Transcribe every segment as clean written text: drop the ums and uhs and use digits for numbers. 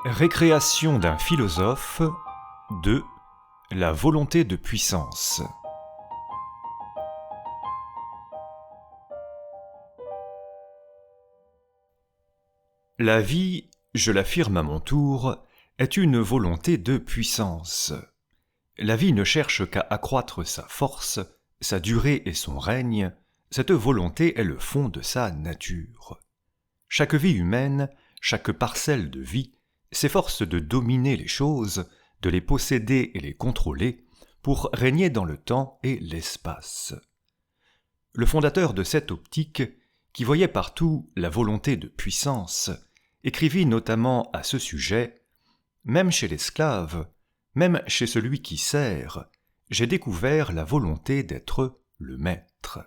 Récréation d'un philosophe de la volonté de puissance. La vie, je l'affirme à mon tour, est une volonté de puissance. La vie ne cherche qu'à accroître sa force, sa durée et son règne. Cette volonté est le fond de sa nature. Chaque vie humaine, chaque parcelle de vie, s'efforce de dominer les choses, de les posséder et les contrôler, pour régner dans le temps et l'espace. Le fondateur de cette optique, qui voyait partout la volonté de puissance, écrivit notamment à ce sujet « Même chez l'esclave, même chez celui qui sert, j'ai découvert la volonté d'être le maître. »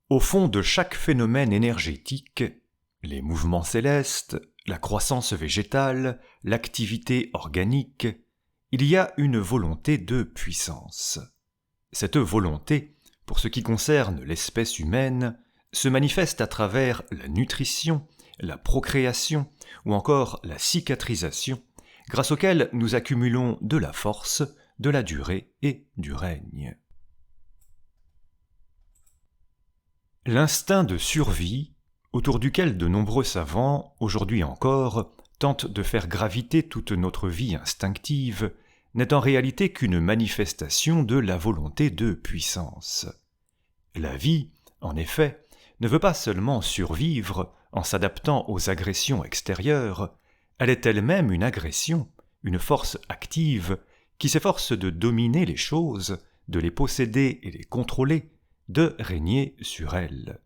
Au fond de chaque phénomène énergétique, les mouvements célestes, la croissance végétale, l'activité organique, il y a une volonté de puissance. Cette volonté, pour ce qui concerne l'espèce humaine, se manifeste à travers la nutrition, la procréation ou encore la cicatrisation, grâce auxquelles nous accumulons de la force, de la durée et du règne. L'instinct de survie, autour duquel de nombreux savants, aujourd'hui encore, tentent de faire graviter toute notre vie instinctive, n'est en réalité qu'une manifestation de la volonté de puissance. La vie, en effet, ne veut pas seulement survivre en s'adaptant aux agressions extérieures, elle est elle-même une agression, une force active qui s'efforce de dominer les choses, de les posséder et les contrôler, de régner sur elles.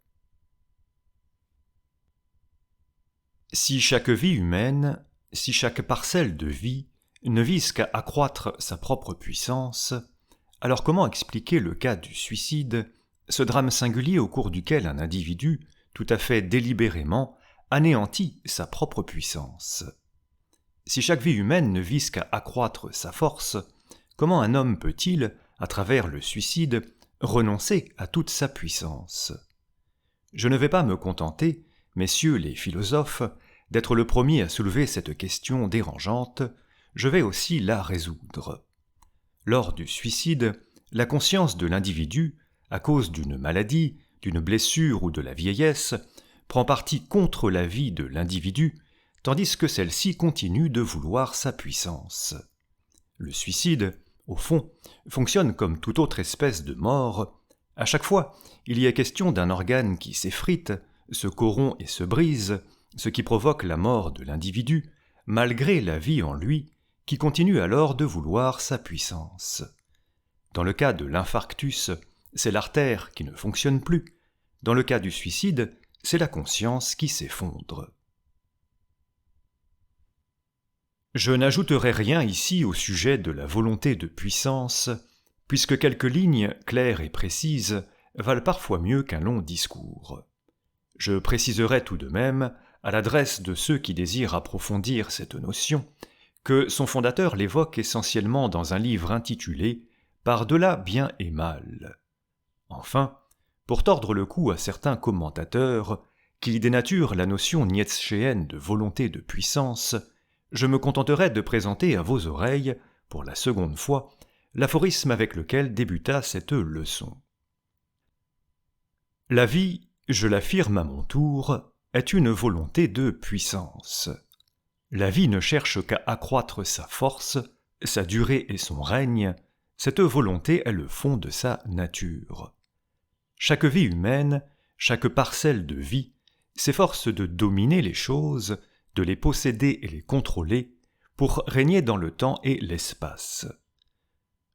Si chaque vie humaine, si chaque parcelle de vie ne vise qu'à accroître sa propre puissance, alors comment expliquer le cas du suicide, ce drame singulier au cours duquel un individu, tout à fait délibérément, anéantit sa propre puissance? Si chaque vie humaine ne vise qu'à accroître sa force, comment un homme peut-il, à travers le suicide, renoncer à toute sa puissance? Je ne vais pas me contenter, messieurs les philosophes, d'être le premier à soulever cette question dérangeante, je vais aussi la résoudre. Lors du suicide, la conscience de l'individu, à cause d'une maladie, d'une blessure ou de la vieillesse, prend parti contre la vie de l'individu, tandis que celle-ci continue de vouloir sa puissance. Le suicide, au fond, fonctionne comme toute autre espèce de mort. À chaque fois, il y est question d'un organe qui s'effrite, se corrompt et se brise, ce qui provoque la mort de l'individu, malgré la vie en lui, qui continue alors de vouloir sa puissance. Dans le cas de l'infarctus, c'est l'artère qui ne fonctionne plus. Dans le cas du suicide, c'est la conscience qui s'effondre. Je n'ajouterai rien ici au sujet de la volonté de puissance, puisque quelques lignes claires et précises valent parfois mieux qu'un long discours. Je préciserai tout de même, à l'adresse de ceux qui désirent approfondir cette notion, que son fondateur l'évoque essentiellement dans un livre intitulé « Par-delà bien et mal ». Enfin, pour tordre le cou à certains commentateurs qui dénaturent la notion nietzschéenne de volonté de puissance, je me contenterai de présenter à vos oreilles, pour la seconde fois, l'aphorisme avec lequel débuta cette leçon. La vie, je l'affirme à mon tour, est une volonté de puissance. La vie ne cherche qu'à accroître sa force, sa durée et son règne. Cette volonté est le fond de sa nature. Chaque vie humaine, chaque parcelle de vie, s'efforce de dominer les choses, de les posséder et les contrôler, pour régner dans le temps et l'espace.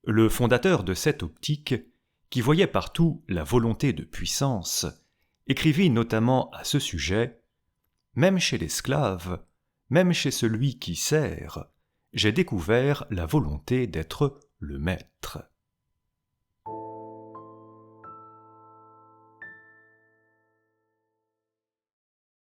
Le fondateur de cette optique, qui voyait partout la volonté de puissance, écrivit notamment à ce sujet « Même chez l'esclave, même chez celui qui sert, j'ai découvert la volonté d'être le maître. »